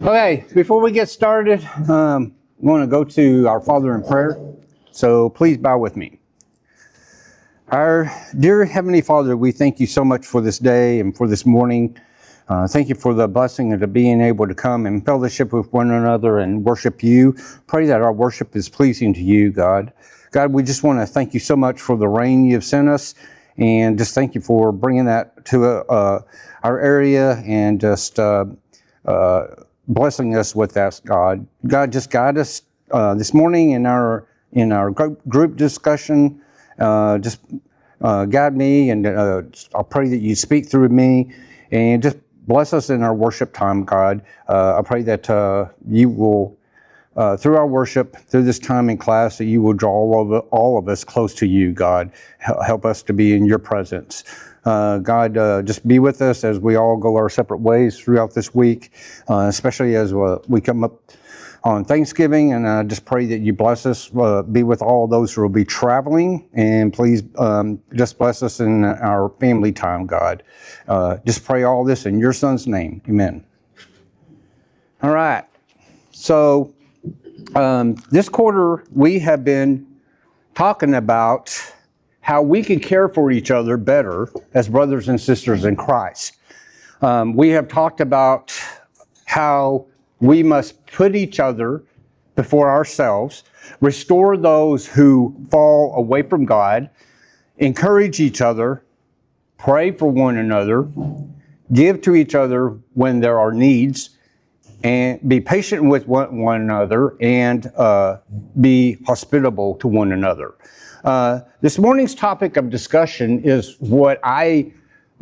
Okay, before we get started, I want to go to our Father in prayer. So please bow with me. Our dear Heavenly Father, we thank you so much for this day and for this morning. Thank you for the blessing of being able to come and fellowship with one another and worship you. Pray that our worship is pleasing to you, God. God, we just want to thank you so much for the rain you have sent us, and just thank you for bringing that to our area and just blessing us with that, God. God, just guide us this morning in our group discussion. Just guide me, and I'll pray that you speak through me, and just bless us in our worship time, God. I pray that you will, through our worship, through this time in class, that you will draw all of us close to you, God. Help us to be in your presence. God, just be with us as we all go our separate ways throughout this week, especially as we come up on Thanksgiving, and I just pray that you bless us, be with all those who will be traveling, and please just bless us in our family time, God. Just pray all this in your Son's name. Amen. All right. So this quarter, we have been talking about how we can care for each other better as brothers and sisters in Christ. We have talked about how we must put each other before ourselves, restore those who fall away from God, encourage each other, pray for one another, give to each other when there are needs, and be patient with one another, and be hospitable to one another. This morning's topic of discussion is what I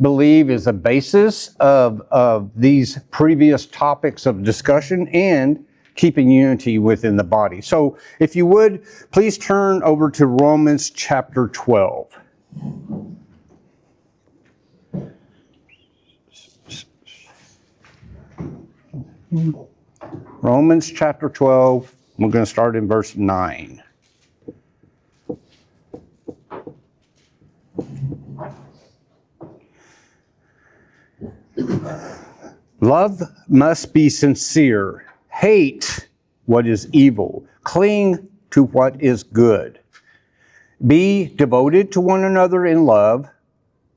believe is a basis of these previous topics of discussion and keeping unity within the body. So if you would, please turn over to Romans chapter 12. Romans chapter 12, we're going to start in verse 9. Love must be sincere. Hate what is evil. Cling to what is good. Be devoted to one another in love.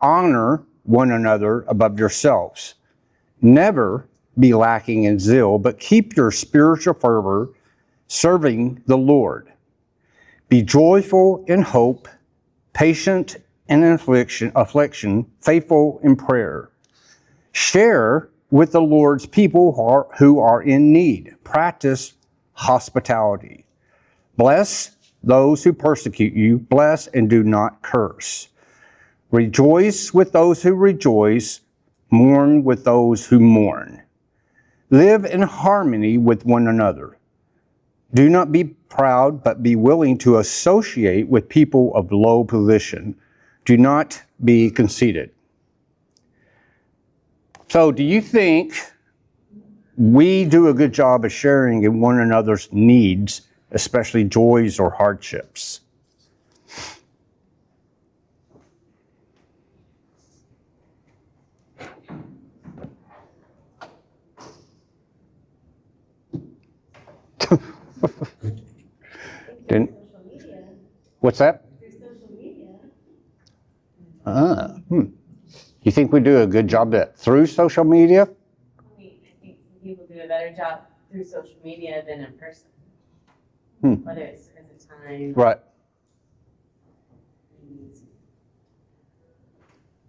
Honor one another above yourselves. Never be lacking in zeal, but keep your spiritual fervor, serving the Lord. Be joyful in hope, patient in affliction, faithful in prayer. Share with the Lord's people who are in need. Practice hospitality. Bless those who persecute you. Bless and do not curse. Rejoice with those who rejoice. Mourn with those who mourn. Live in harmony with one another. Do not be proud, but be willing to associate with people of low position. Do not be conceited. So, do you think we do a good job of sharing in one another's needs, especially joys or hardships? What's that? You think we do a good job through social media? I think some people do a better job through social media than in person. Whether it's because of time. Right.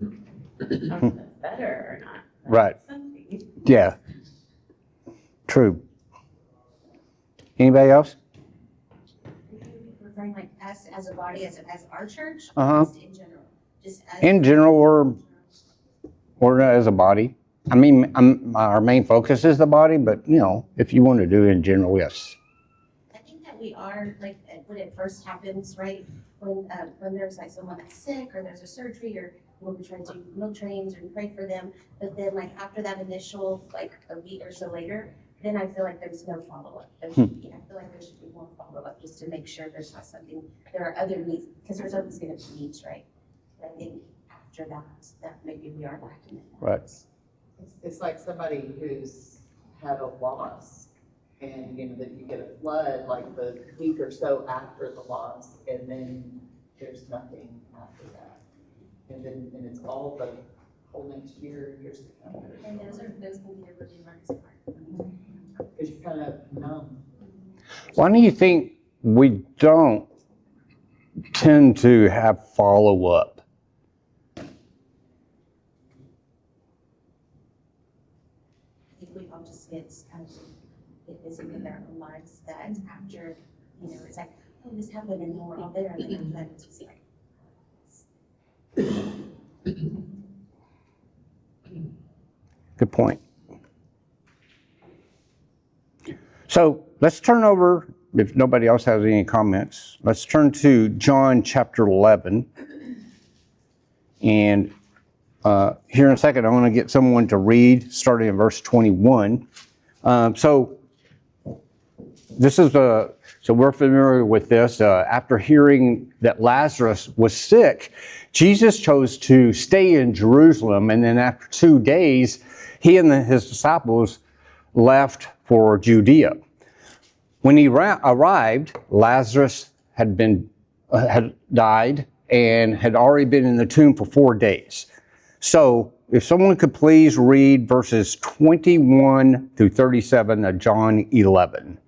I don't know if that's better or not. Right. Something. Yeah. True. Anybody else? Referring like us as a body, as our church, Uh-huh. just in general? Just as In general, or as a body. I mean, our main focus is the body, but, if you want to do it in general, yes. I think that we are, like, when it first happens, right? When there's like someone that's sick, or there's a surgery, or when we try to do milk trains and pray for them, but then like after that initial, like a week or so later, then I feel like there's no follow-up. I feel like there should be more follow-up just to make sure there's not something, there are other needs, because there's always going to be needs, right? But I think after that maybe we are lacking in that. Right. It's like somebody who's had a loss. And, that you get a flood like the week or so after the loss, and then there's nothing after that. And it's all the whole next year, years to come. And those can be a really hardest part. Because you're kind of numb. Why do you think we don't tend to have follow-up? I think we all just get busy with our own lives that after, it's like, oh, this happened and then we're all there and then it's just like. Good point. So let's turn over, if nobody else has any comments, let's turn to John chapter 11. And here in a second, I want to get someone to read, starting in verse 21. So we're familiar with this. After hearing that Lazarus was sick, Jesus chose to stay in Jerusalem, and then after 2 days, he and his disciples left for Judea. When he arrived, Lazarus had died and had already been in the tomb for 4 days. So if someone could please read verses 21 through 37 of John 11.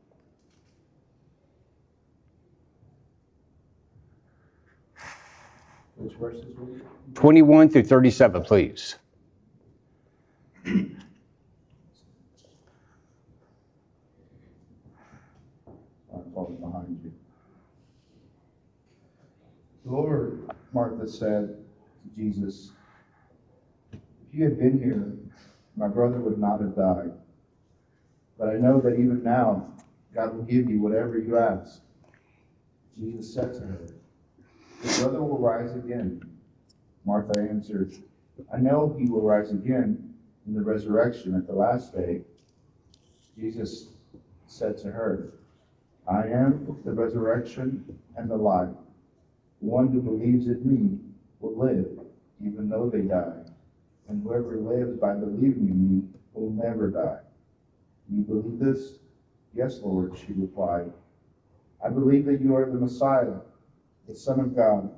Which verses were you? 21 through 37, please. I'm falling behind you. Lord, Martha said to Jesus, if you had been here, my brother would not have died. But I know that even now, God will give you whatever you ask. Jesus said to her, your brother will rise again. Martha answered, I know he will rise again in the resurrection at the last day. Jesus said to her, I am the resurrection and the life. The one who believes in me will live, even though they die. And whoever lives by believing in me will never die. You believe this? Yes, Lord, she replied. I believe that you are the Messiah, the Son of God,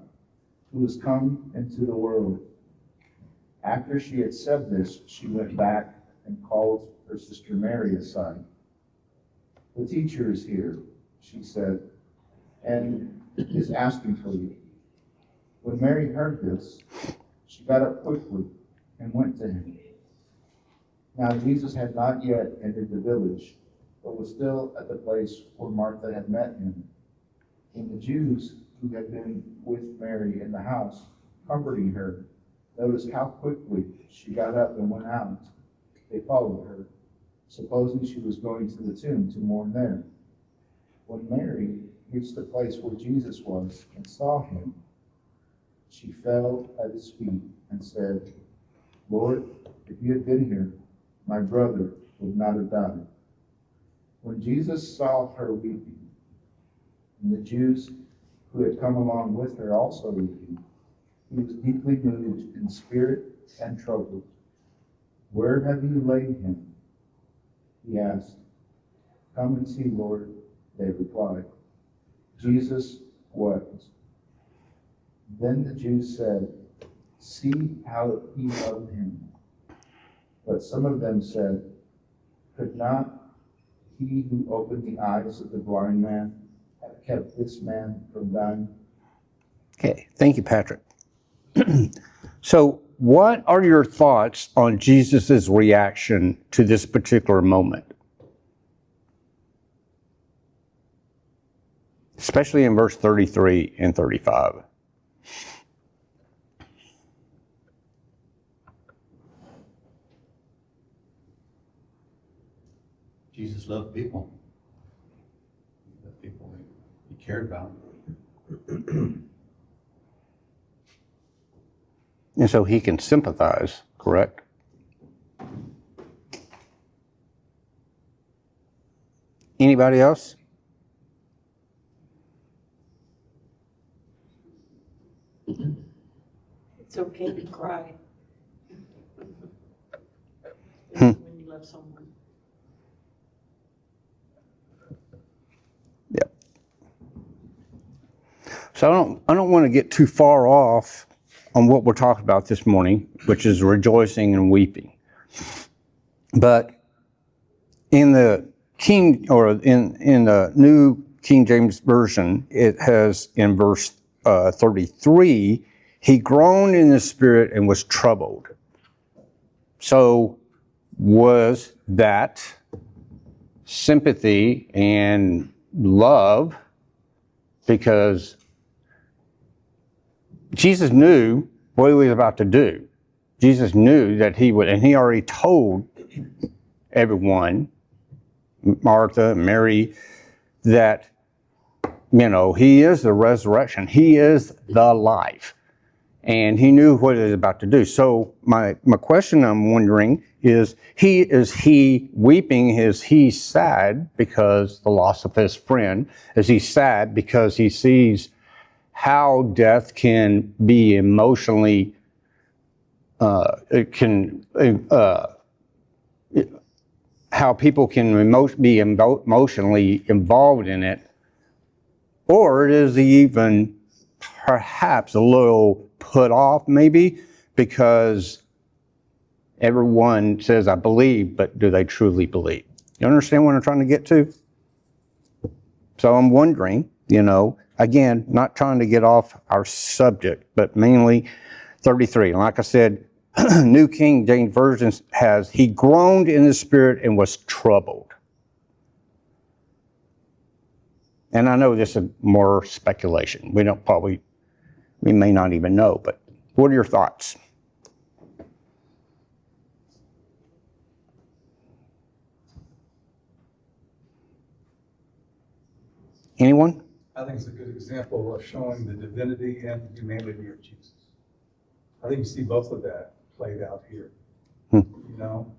who has come into the world. After she had said this, she went back and called her sister Mary aside. The teacher is here, she said, and is asking for you. When Mary heard this, she got up quickly and went to him. Now Jesus had not yet entered the village, but was still at the place where Martha had met him. And the Jews who had been with Mary in the house, comforting her, noticed how quickly she got up and went out. They followed her, supposing she was going to the tomb to mourn there. When Mary reached the place where Jesus was and saw him, she fell at his feet and said, Lord, if you had been here, my brother would not have died. When Jesus saw her weeping, and the Jews who had come along with her also weeping, he was deeply moved in spirit and troubled. Where have you laid him? He asked. Come and see, Lord, they replied. Jesus wept. Then the Jews said, see how he loved him. But some of them said, could not he who opened the eyes of the blind man have kept this man from dying? Okay, thank you, Patrick. So what are your thoughts on Jesus' reaction to this particular moment? Especially in verse 33 and 35. Jesus loved people. He loved people he cared about. And so he can sympathize, correct? Anybody else? It's okay to cry Hmm. when you love someone. So I don't want to get too far off on what we're talking about this morning, which is rejoicing and weeping. But in the in the New King James Version, it has in verse 33, he groaned in the spirit and was troubled. So was that sympathy and love? Because Jesus knew what he was about to do. Jesus knew that he would, and he already told everyone, Martha, Mary, that, he is the resurrection. He is the life. And he knew what he was about to do. So my question I'm wondering is he weeping? Is he sad because the loss of his friend? Is he sad because he sees how death can be emotionally, how people can be emotionally involved in it? Or is he even perhaps a little put off maybe because everyone says, I believe, but do they truly believe? You understand what I'm trying to get to? So I'm wondering, again, not trying to get off our subject, but mainly 33. And like I said, New King James Version has, he groaned in the spirit and was troubled. And I know this is more speculation. We may not even know, but what are your thoughts? Anyone? I think it's a good example of showing the divinity and the humanity of Jesus. I think you see both of that played out here.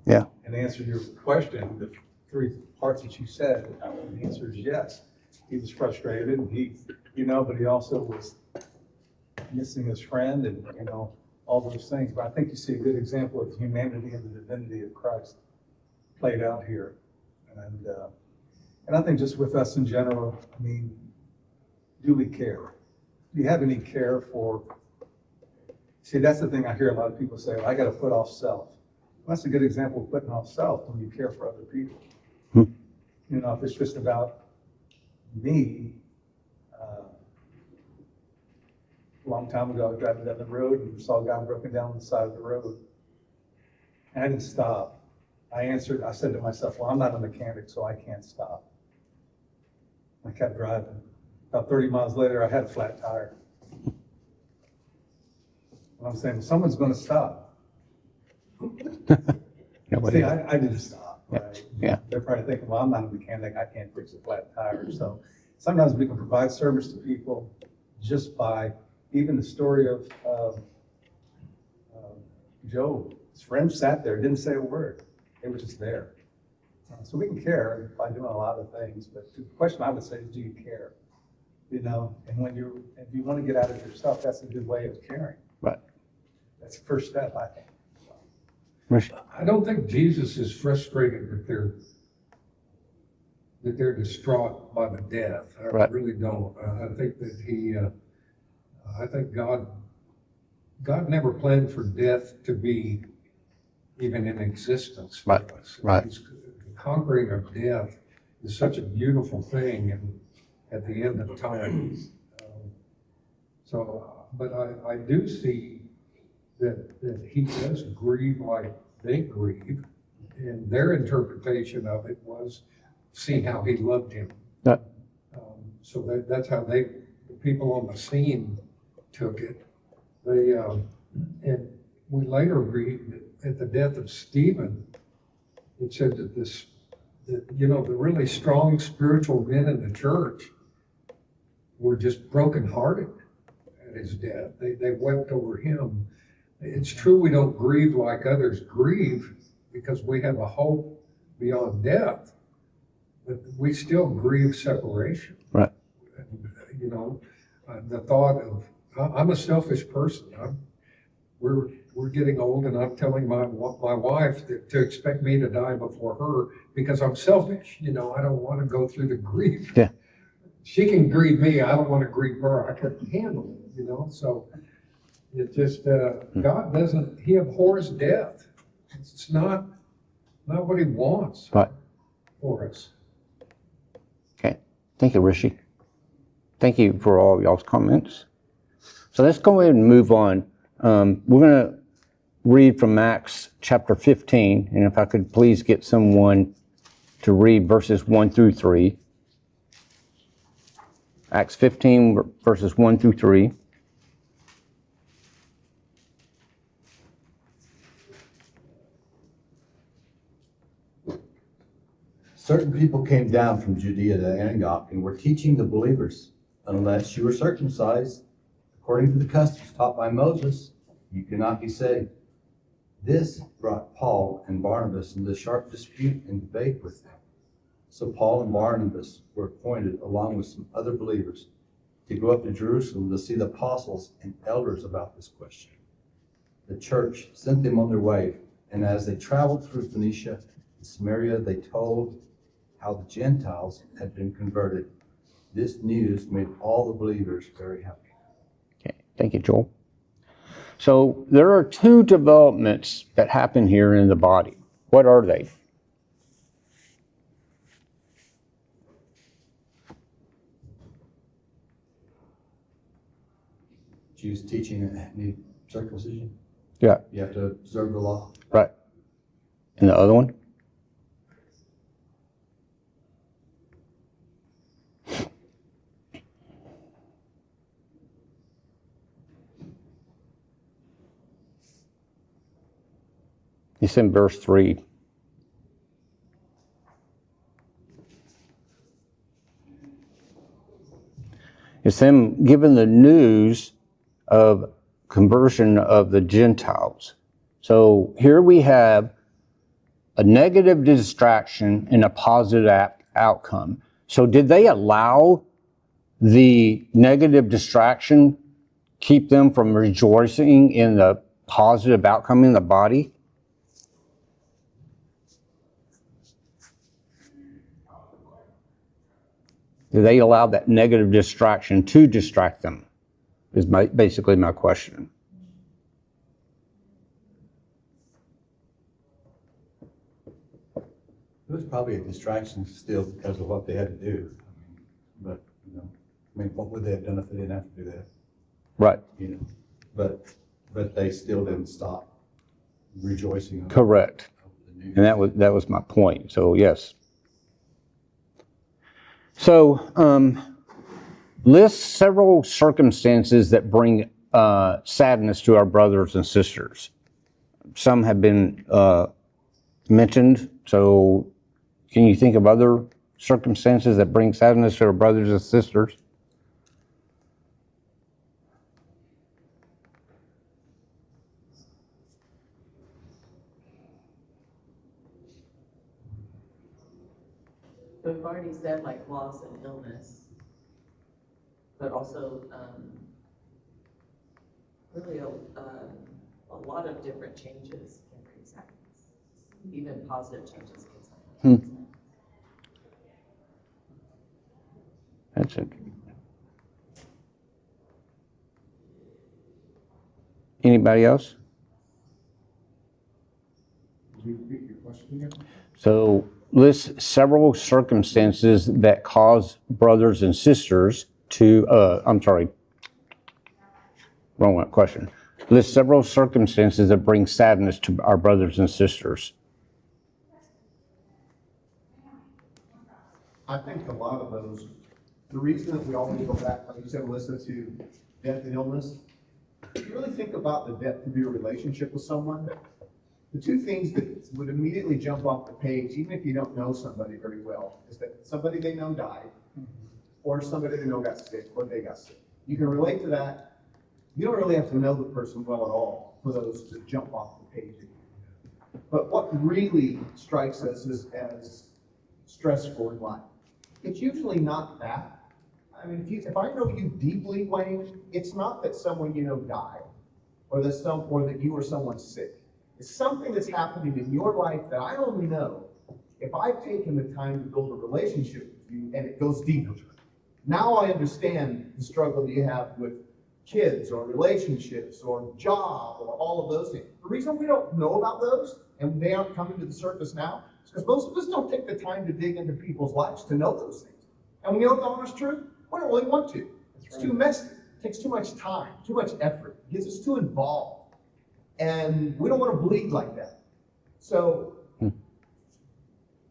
Yeah. And to answer your question, the three parts that you said, the answer is yes. He was frustrated, and but he also was missing his friend, and all those things. But I think you see a good example of the humanity and the divinity of Christ played out here, and I think just with us in general, do we care? Do you have any care for? See, that's the thing I hear a lot of people say. Well, I got to put off self. Well, that's a good example of putting off self when you care for other people. If it's just about me. A long time ago, I was driving down the road and saw a guy broken down on the side of the road. And I didn't stop. I said to myself, well, I'm not a mechanic, so I can't stop. I kept driving. About 30 miles later, I had a flat tire. And I'm saying, someone's going to stop. See, I didn't stop. Right? Yeah. They're probably thinking, well, I'm not a mechanic. I can't fix a flat tire. So sometimes we can provide service to people just by even the story of Job. His friends sat there, didn't say a word. They were just there. So we can care by doing a lot of things. But the question I would say is, do you care? And if you want to get out of yourself, that's a good way of caring. Right. That's the first step, I think. I don't think Jesus is frustrated that they're distraught by the death. I Right. really don't. I think that I think God never planned for death to be even in existence for us. Right. The conquering of death is such a beautiful thing, and at the end of time. But I do see that he does grieve like they grieve, and their interpretation of it was seeing how he loved him. Yeah. So that's how the people on the scene took it. And we later read that at the death of Stephen, it said that the really strong spiritual men in the church were just brokenhearted at his death. They wept over him. It's true we don't grieve like others grieve because we have a hope beyond death, but we still grieve separation. Right. The thought of, I'm a selfish person. We're getting old, and I'm telling my wife to expect me to die before her because I'm selfish. I don't want to go through the grief. Yeah. she can grieve me, I don't want to grieve her, I couldn't handle it, you know, so it just, God doesn't, he abhors death. It's not what he wants Right. for us. Okay. Thank you, Rishi. Thank you for all y'all's comments. So let's go ahead and move on. We're going to read from Acts chapter 15, and if I could please get someone to read verses 1 through 3. Acts 15, verses 1 through 3. Certain people came down from Judea to Antioch and were teaching the believers, unless you were circumcised according to the customs taught by Moses, you cannot be saved. This brought Paul and Barnabas into sharp dispute and debate with them. So Paul and Barnabas were appointed, along with some other believers, to go up to Jerusalem to see the apostles and elders about this question. The church sent them on their way, and as they traveled through Phoenicia and Samaria, they told how the Gentiles had been converted. This news made all the believers very happy. Okay, thank you, Joel. So there are two developments that happen here in the body. What are they? Jews teaching that need circumcision. Yeah. You have to observe the law. Right. And the other one? It's in verse 3. It's them giving the news of conversion of the Gentiles. So here we have a negative distraction and a positive outcome. So did they allow the negative distraction keep them from rejoicing in the positive outcome in the body? Do they allow that negative distraction to distract them? Is basically my question. It was probably a distraction still because of what they had to do. But, what would they have done if they didn't have to do that? Right. But they still didn't stop rejoicing. Correct. The news. And that was my point. So yes. So list several circumstances that bring sadness to our brothers and sisters. Some have been mentioned. So can you think of other circumstances that bring sadness to our brothers and sisters? We've already said like loss and illness, but also really a lot of different changes can bring sadness. Even positive changes can sadness. That's it. Anybody else? Could you repeat your question again? So list several circumstances that cause brothers and sisters to, wrong question. List several circumstances that bring sadness to our brothers and sisters. I think a lot of those, the reason that we always go back, like you said, Melissa, to death and illness, if you really think about the depth of your relationship with someone, the two things that would immediately jump off the page, even if you don't know somebody very well, is that somebody they know died, or somebody they know got sick, or they got sick. You can relate to that. You don't really have to know the person well at all for those to jump off the page. But what really strikes us as stressful in life, it's usually not that. I mean, if I know you deeply, Wayne, it's not that someone you know died, or that you or someone sick. It's something that's happening in your life that I only know if I've taken the time to build a relationship with you and it goes deeper. Now I understand the struggle that you have with kids or relationships or job or all of those things. The reason we don't know about those and they aren't coming to the surface now is because most of us don't take the time to dig into people's lives to know those things. And we know the honest truth, we don't really want to. It's too messy. It takes too much time, too much effort. It gets us too involved. And we don't want to bleed like that. So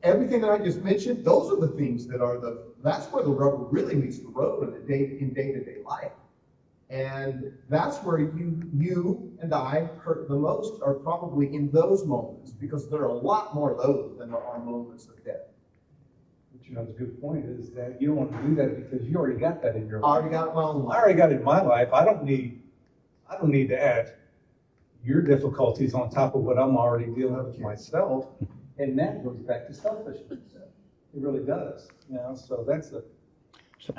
everything that I just mentioned, those are the things that are that's where the rubber really meets the road in day-to-day life. And that's where you and I hurt the most are probably in those moments, because there are a lot more of those than there are moments of death. But you know, the good point is that you don't want to do that because you already got that in your I life. already got it in my own I life. already got it in my life. I don't need to add your difficulties on top of what I'm already dealing with myself. And that goes back to selfishness. It really does. You know, so that's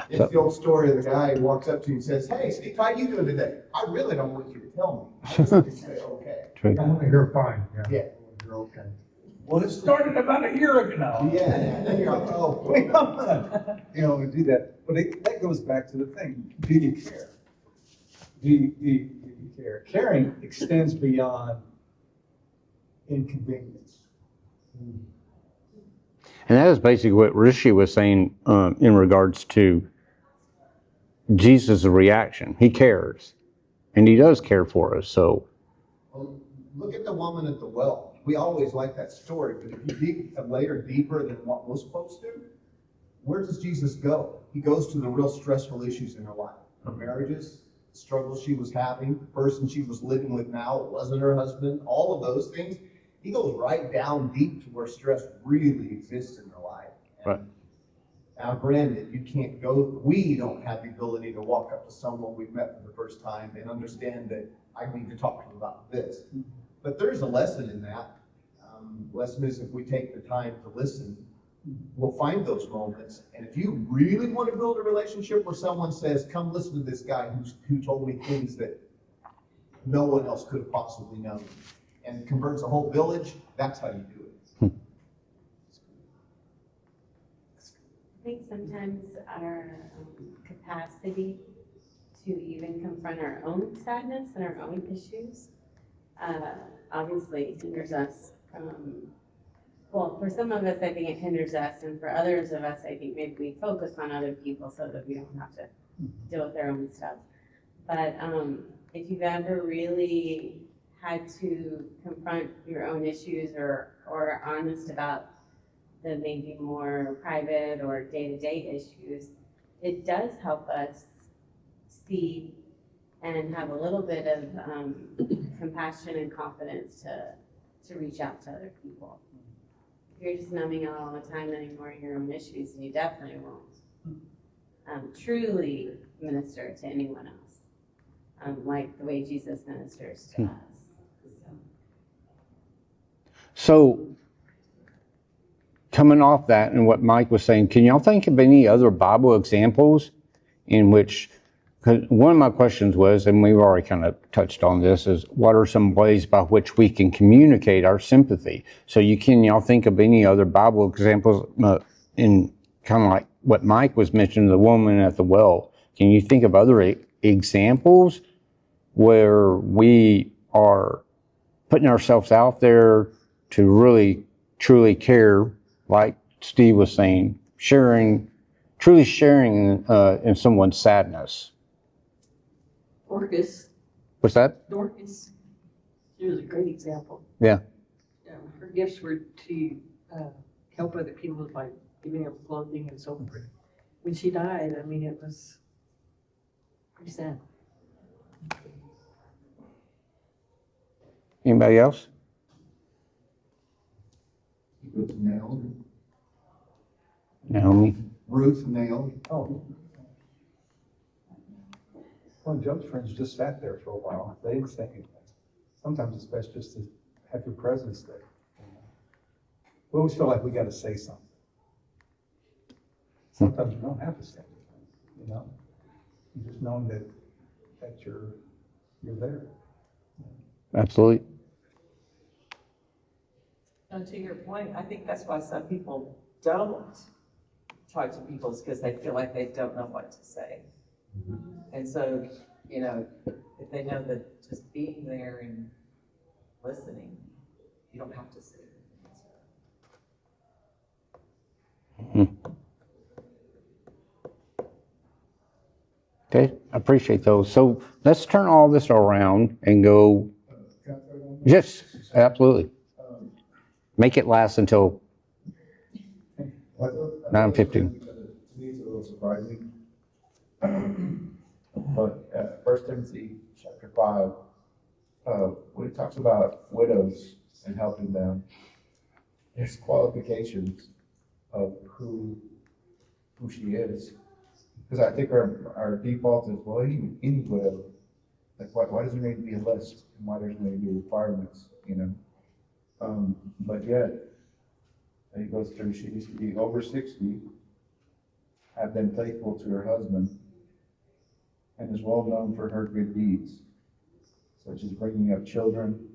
It's the old story of the guy who walks up to you and says, "Hey, Steve, how you doing today? I really don't want you to tell me. I just want you to say, okay." True. I want to hear fine, yeah. Yeah. You're okay. well, it started about a year ago now. Yeah, and then you're like, oh. You know, we do that. But that goes back to the thing. Do you care? Do you care? Caring extends beyond inconvenience. And that is basically what Rishi was saying in regards to Jesus' reaction. He cares, and he does care for us. So, Well, look at the woman at the well. We always like that story, but if you dig a layer deeper than what most folks do, where does Jesus go? He goes to the real stressful issues in her life. Her marriages, the struggles she was having, the person she was living with now, it wasn't her husband, all of those things. He goes right down deep to where stress really exists in her life. Right. Now, granted, we don't have the ability to walk up to someone we've met for the first time and understand that I need to talk to them about this. But there's a lesson in that. Lesson is if we take the time to listen, we'll find those moments. And if you really want to build a relationship where someone says, come listen to this guy who told me things that no one else could have possibly known, and converts a whole village, that's how you do it. I think sometimes our capacity to even confront our own sadness and our own issues obviously hinders us from, well, for some of us, I think it hinders us, and for others of us, I think maybe we focus on other people so that we don't have to deal with their own stuff. But if you've ever really had to confront your own issues or are honest about the maybe more private or day-to-day issues, it does help us see and have a little bit of compassion and confidence to reach out to other people. If you're just numbing out all the time and ignoring your own issues, then you definitely won't truly minister to anyone else, like the way Jesus ministers to us. So coming off that and what Mike was saying, can y'all think of any other Bible examples in which, because one of my questions was, and we've already kind of touched on this, is what are some ways by which we can communicate our sympathy? So y'all think of any other Bible examples in kind of like what Mike was mentioning, the woman at the well? Can you think of other examples where we are putting ourselves out there to really, truly care, like Steve was saying, truly sharing in someone's sadness? Dorcas. What's that? Dorcas. She was a great example. Yeah. Her gifts were to help other people by giving them clothing and so forth. When she died, I mean, it was pretty sad. Anybody else? Ruth nailed. Naomi. Ruth nailed. Oh. Well, Job's friends just sat there for a while. They didn't say anything. Sometimes it's best just to have your presence there. We always feel like we got to say something. Sometimes we don't have to say anything, you know? You just knowing that you're there. Absolutely. And to your point, I think that's why some people don't talk to people is because they feel like they don't know what to say. And so, you know, if they know that just being there and listening, you don't have to say anything. Okay, I appreciate those. So let's turn all this around and go, yes, absolutely. Make it last until 9:15. To me, it's a little surprising. But 1 Timothy chapter 5, when it talks about widows and helping them, there's qualifications of who she is. Because I think our default is, well, any widow, like why does there need to be a list? And why does there need to be requirements, you know? But yet, he goes through, she needs to be over 60, have been faithful to her husband, and is well known for her good deeds, such as bringing up children,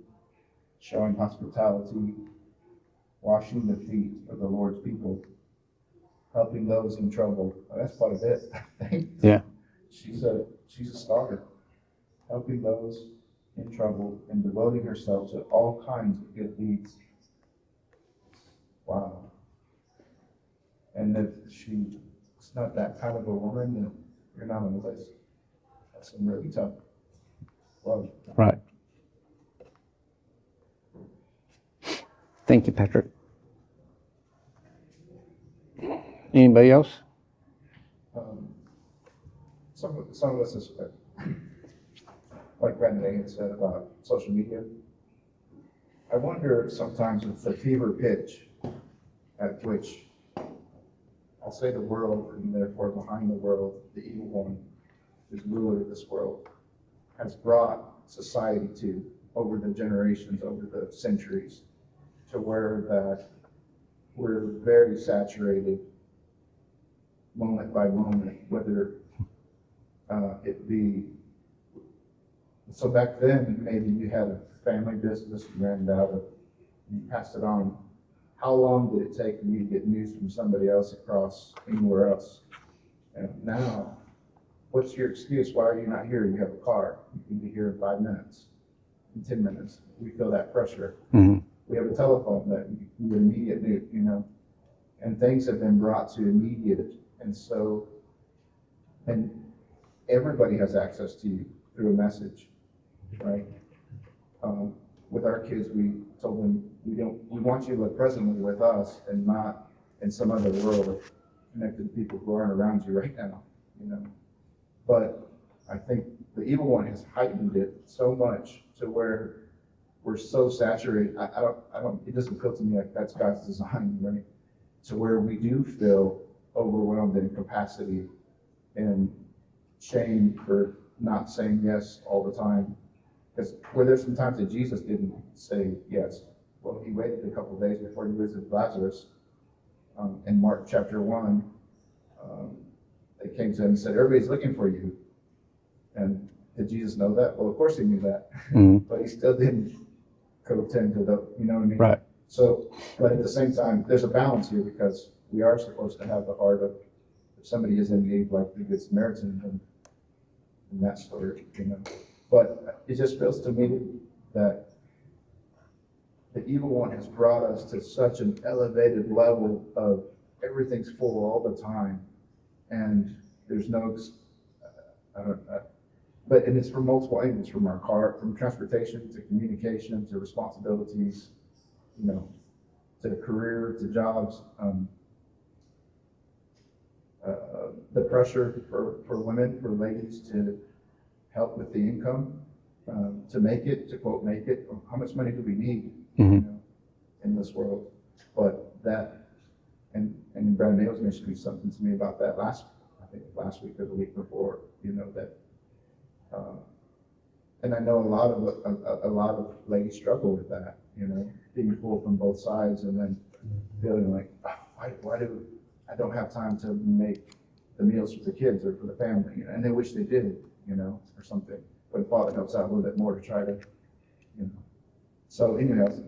showing hospitality, washing the feet of the Lord's people, helping those in trouble. That's quite a bit, I think. Yeah. She's a star, helping those in trouble and devoting herself to all kinds of good deeds. Wow. And if she's not that kind of a woman, then you're not on the list. That's really tough. Wow. Right. Thank you, Patrick. Anybody else? Some of us is, like Brandon had said about social media. I wonder sometimes with the fever pitch at which I'll say the world, and therefore behind the world, the evil one, who's ruler of this world, has brought society to over the generations, over the centuries, to where that we're very saturated moment by moment, whether it be, so back then, maybe you had a family business, you ran it out, you passed it on. How long did it take you to get news from somebody else across anywhere else? And now, what's your excuse? Why are you not here? You have a car. You can be here in 5 minutes, in 10 minutes. We feel that pressure. Mm-hmm. We have a telephone that you immediate news, you know, and things have been brought to immediate. And so, and everybody has access to you through a message, right? With our kids, we told them, we want you to live presently with us and not in some other world connected to people who aren't around you right now, you know? But I think the evil one has heightened it so much to where we're so saturated. It doesn't feel to me like that's God's design, right? To where we do feel overwhelmed in capacity and shame for not saying yes all the time. Because where there's some times that Jesus didn't say yes. Well, he waited a couple of days before he visited Lazarus. In Mark chapter 1, they came to him and said, everybody's looking for you. And did Jesus know that? Well, of course he knew that. Mm-hmm. But he still didn't go tend to the, you know what I mean? Right. So, but at the same time, there's a balance here because we are supposed to have the heart of, if somebody is in need, like the Good Samaritan in that story, you know. But it just feels to me that the evil one has brought us to such an elevated level of everything's full all the time, and there's no, and it's from multiple angles, from our car, from transportation to communication to responsibilities, you know, to career, to jobs. The pressure for women, for ladies to help with the income, to make it, to quote, make it. How much money do we need, Mm-hmm. you know, in this world? But that, and Brandon was mentioning something to me about that last week or the week before, you know, that, and I know a lot of ladies struggle with that, you know, being pulled from both sides and then feeling like, why do I don't have time to make the meals for the kids or for the family, you know, and they wish they did, you know, or something. But Father helps out a little bit more to try to, you know. So anyways,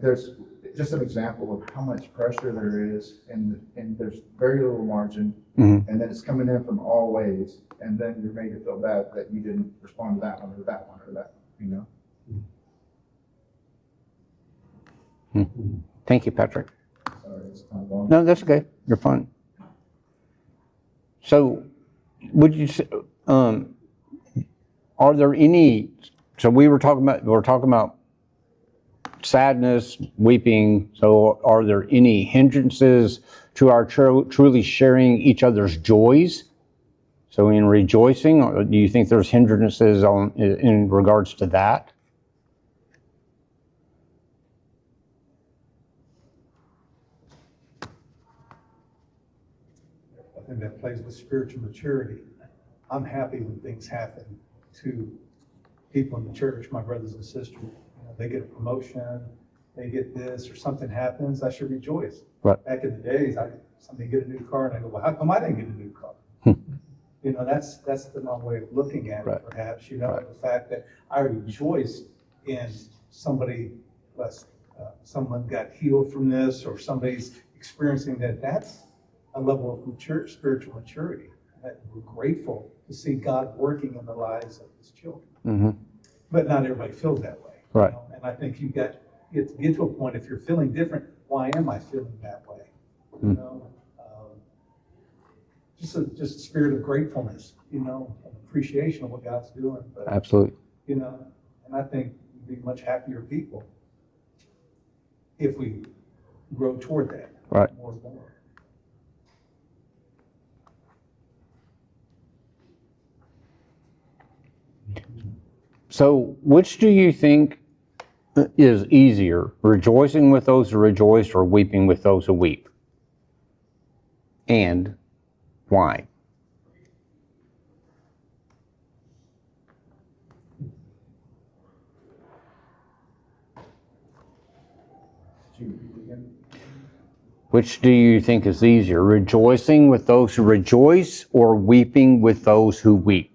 just an example of how much pressure there is, and there's very little margin, Mhm. and then it's coming in from all ways, and then you're made to feel bad that you didn't respond to that one or that one or that, you know? Thank you, Patrick. Sorry, it's kind of long. No, that's okay. You're fine. So, would you say, are there any? So we're talking about sadness, weeping. So, are there any hindrances to our truly sharing each other's joys? So, in rejoicing, or do you think there's hindrances in regards to that? I think that plays with spiritual maturity. I'm happy when things happen to people in the church, my brothers and sisters. You know, they get a promotion, they get this, or something happens, I should rejoice. Right. Back in the days, somebody get a new car, and I go, well, how come I didn't get a new car? You know, that's the wrong way of looking at it, perhaps. You know, the fact that I rejoice in somebody, someone got healed from this, or somebody's experiencing that. That's a level of spiritual maturity. That we're grateful to see God working in the lives of His children. Mm-hmm. But not everybody feels that way. Right. You know? And I think you have to get to a point, if you're feeling different, why am I feeling that way? You know, just a spirit of gratefulness, you know, and appreciation of what God's doing. But, Absolutely. you know, and I think we'd be much happier people if we grow toward that. Right. More and more. So, which do you think is easier, rejoicing with those who rejoice or weeping with those who weep? And why? Which do you think is easier, rejoicing with those who rejoice or weeping with those who weep?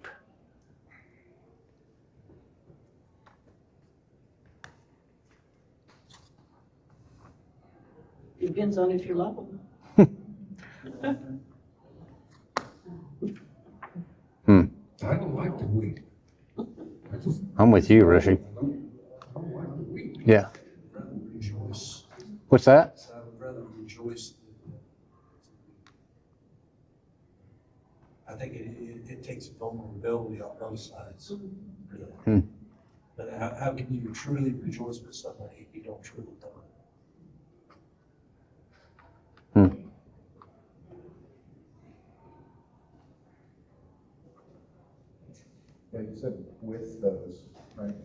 Depends on if you love them. I don't like to weep. I'm with you, Rishi. I don't like to weep. Yeah. I'd rather rejoice. What's that? So I would rather rejoice than I think it takes vulnerability on both sides. Really. But how can you truly rejoice with somebody if you don't truly know it? Yeah, you said with those, right?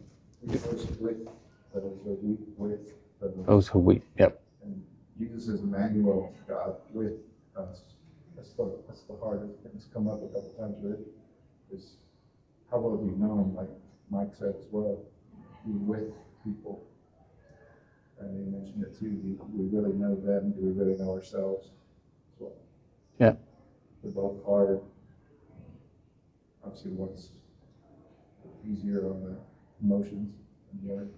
Rejoice with those, or weep with those. Those who weep. Yep. And Jesus is Emmanuel, God with us. That's the hardest thing that's come up a couple times with it, is how well we know Him, like Mike said as well, be with people. And he mentioned it too, do we really know them? Do we really know ourselves as well? Yeah. They're both hard. Obviously, one's easier on the emotions than the other.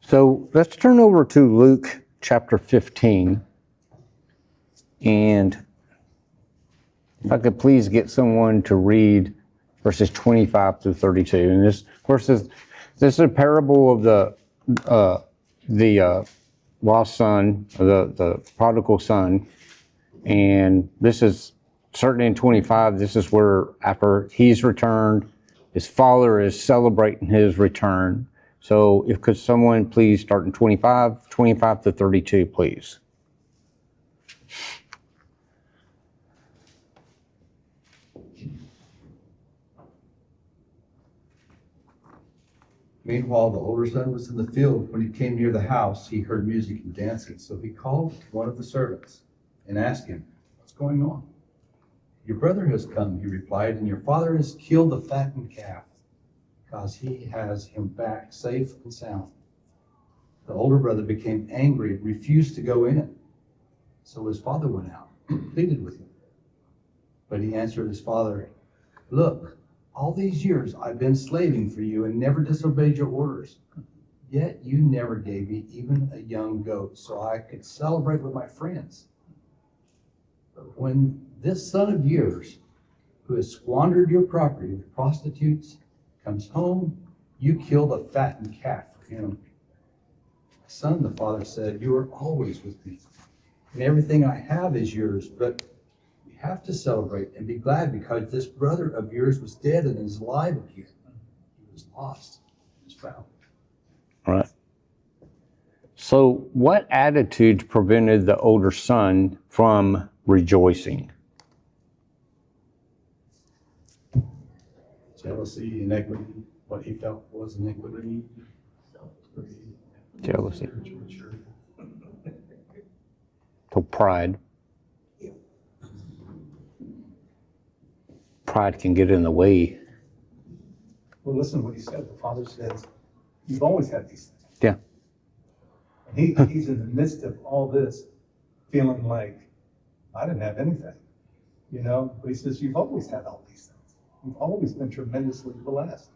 So let's turn over to Luke chapter 15. And if I could please get someone to read verses 25 through 32. And this is a parable of the lost son, or the prodigal son. And this is certainly in 25, this is where after he's returned, his father is celebrating his return. So if could someone please start in 25 to 32, please. Meanwhile, the older son was in the field. When he came near the house, he heard music and dancing. So he called one of the servants and asked him, "What's going on?" "Your brother has come," he replied, "and your father has killed the fattened calf, because he has him back safe and sound." The older brother became angry and refused to go in. So his father went out and pleaded with him. But he answered his father, "Look, All these years I've been slaving for you and never disobeyed your orders. Yet you never gave me even a young goat so I could celebrate with my friends. But when this son of yours, who has squandered your property with prostitutes, comes home, you kill the fattened calf for him. Son, the father said, you are always with me, and everything I have is yours, but we have to celebrate and be glad because this brother of yours was dead and is alive again. He was lost and is found. Right. So what attitudes prevented the older son from rejoicing? Jealousy, inequity, what he felt was iniquity. Jealousy. So pride. Pride can get in the way. Well, listen to what he said. The father says, you've always had these things. Yeah. And he's in the midst of all this, feeling like, I didn't have anything, you know? But he says, you've always had all these things. You've always been tremendously blessed.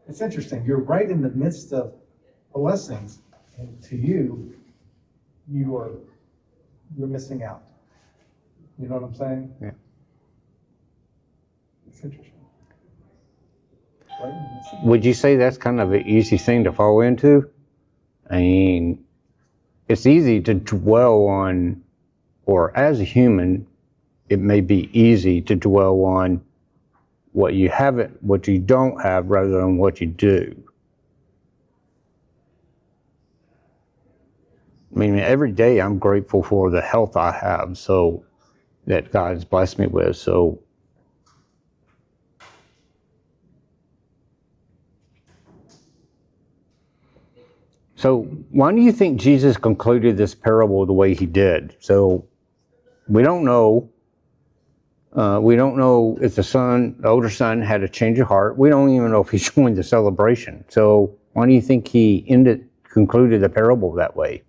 It's interesting. You're right in the midst of blessings, and to you, you're missing out. You know what I'm saying? Yeah. It's interesting. Right in the midst of- Would you say that's kind of an easy thing to fall into? I mean, it's easy to dwell on, or as a human, it may be easy to dwell on what you haven't, what you don't have, rather than what you do. I mean, every day I'm grateful for the health I have, so that God's blessed me with. So why do you think Jesus concluded this parable the way he did? So we don't know. We don't know if the older son had a change of heart. We don't even know if he joined the celebration. So why do you think he concluded the parable that way?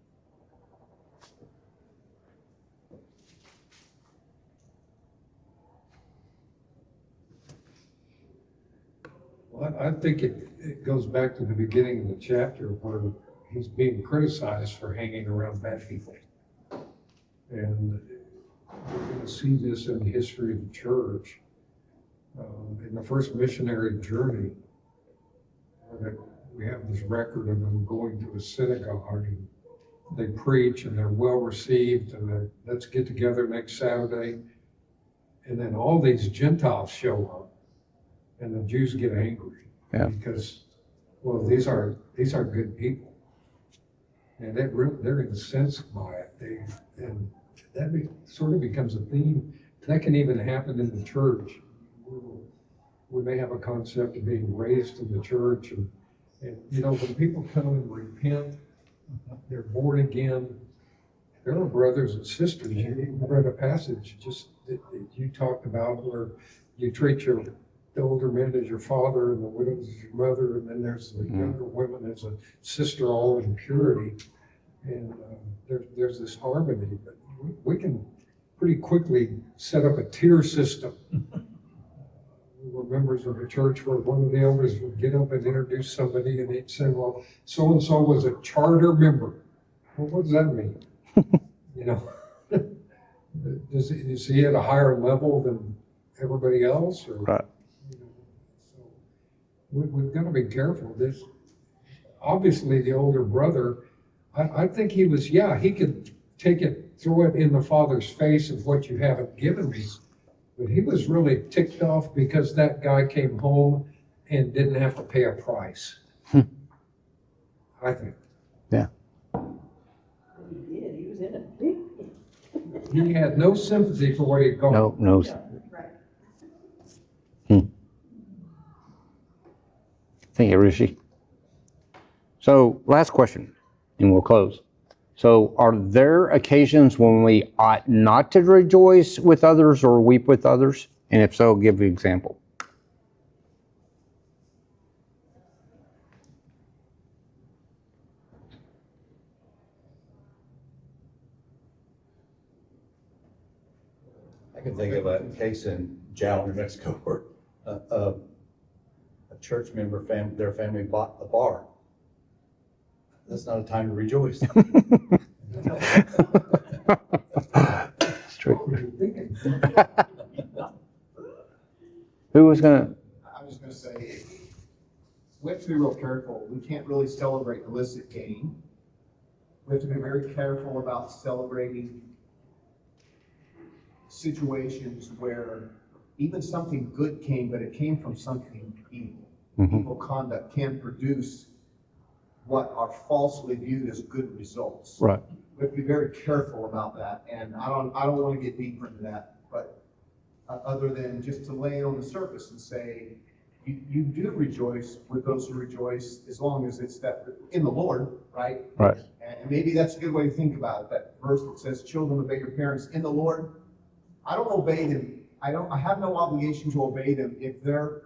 Well, I think it goes back to the beginning of the chapter where he's being criticized for hanging around bad people. And we're going to see this in the history of the church. In the first missionary journey, we have this record of them going to a synagogue and they preach and they're well received and let's get together next Saturday. And then all these Gentiles show up and the Jews get angry because, well, these are good people. And they're incensed by it. And that sort of becomes a theme. That can even happen in the church. We may have a concept of being raised in the church. And you know, when people come and repent, they're born again. There are brothers and sisters. You read a passage just that you talked about where you treat the older men as your father and the widows as your mother, and then there's the younger women as a sister, all in purity. And there's this harmony, but we can pretty quickly set up a tier system. We were members of a church where one of the elders would get up and introduce somebody, and he'd say, well, so-and-so was a charter member. Well, what does that mean? You know, is he at a higher level than everybody else? Or, Right. you know, so we've got to be careful. This obviously the older brother, I think he was, he could take it, throw it in the father's face of what you haven't given me. But he was really ticked off because that guy came home and didn't have to pay a price. I think. Yeah. He did, he was in a big. He had no sympathy for what he'd gone. No. Thank you, Rishi. So, last question, and we'll close. So, are there occasions when we ought not to rejoice with others or weep with others? And if so, give an example. I can think of a case in Jal, New Mexico, where a church member, their family bought a bar. That's not a time to rejoice. It's true. What were you thinking? Who was gonna, I was gonna say, we have to be real careful. We can't really celebrate illicit gain. We have to be very careful about celebrating situations where even something good came, but it came from something evil. Mhm. Evil conduct can produce what are falsely viewed as good results. right, We have to be very careful about that, and I don't want to get deeper into that, but other than just to lay it on the surface and say, you do rejoice with those who rejoice, as long as it's that in the Lord, right? right, And maybe that's a good way to think about it, that verse that says, children, obey your parents in the Lord. I don't obey them, I have no obligation to obey them if their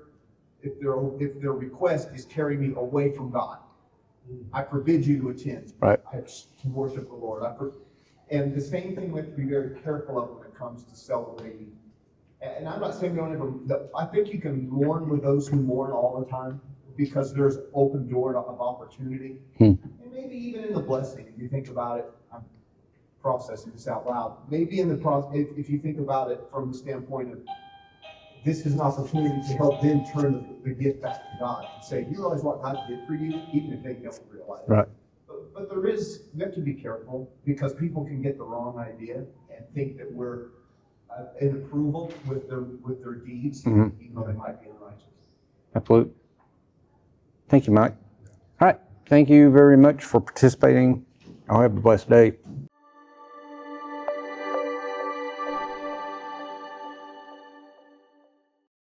request is carrying me away from God. I forbid you to attend. Right. To worship the Lord. And the same thing we have to be very careful of when it comes to celebrating. And I'm not saying don't ever, I think you can mourn with those who mourn all the time, because there's open door of opportunity. And maybe even in the blessing, if you think about it, I'm processing this out loud. Maybe in the process, if you think about it from the standpoint of, this is an opportunity to help them turn the gift back to God and say, you realize what God did for you, even if they don't realize it. right. But we have to be careful, because people can get the wrong idea and think that we're in approval with their deeds, Mhm. even though they might be unrighteous. Absolutely. Thank you, Mike. All right, thank you very much for participating. I'll have a blessed day.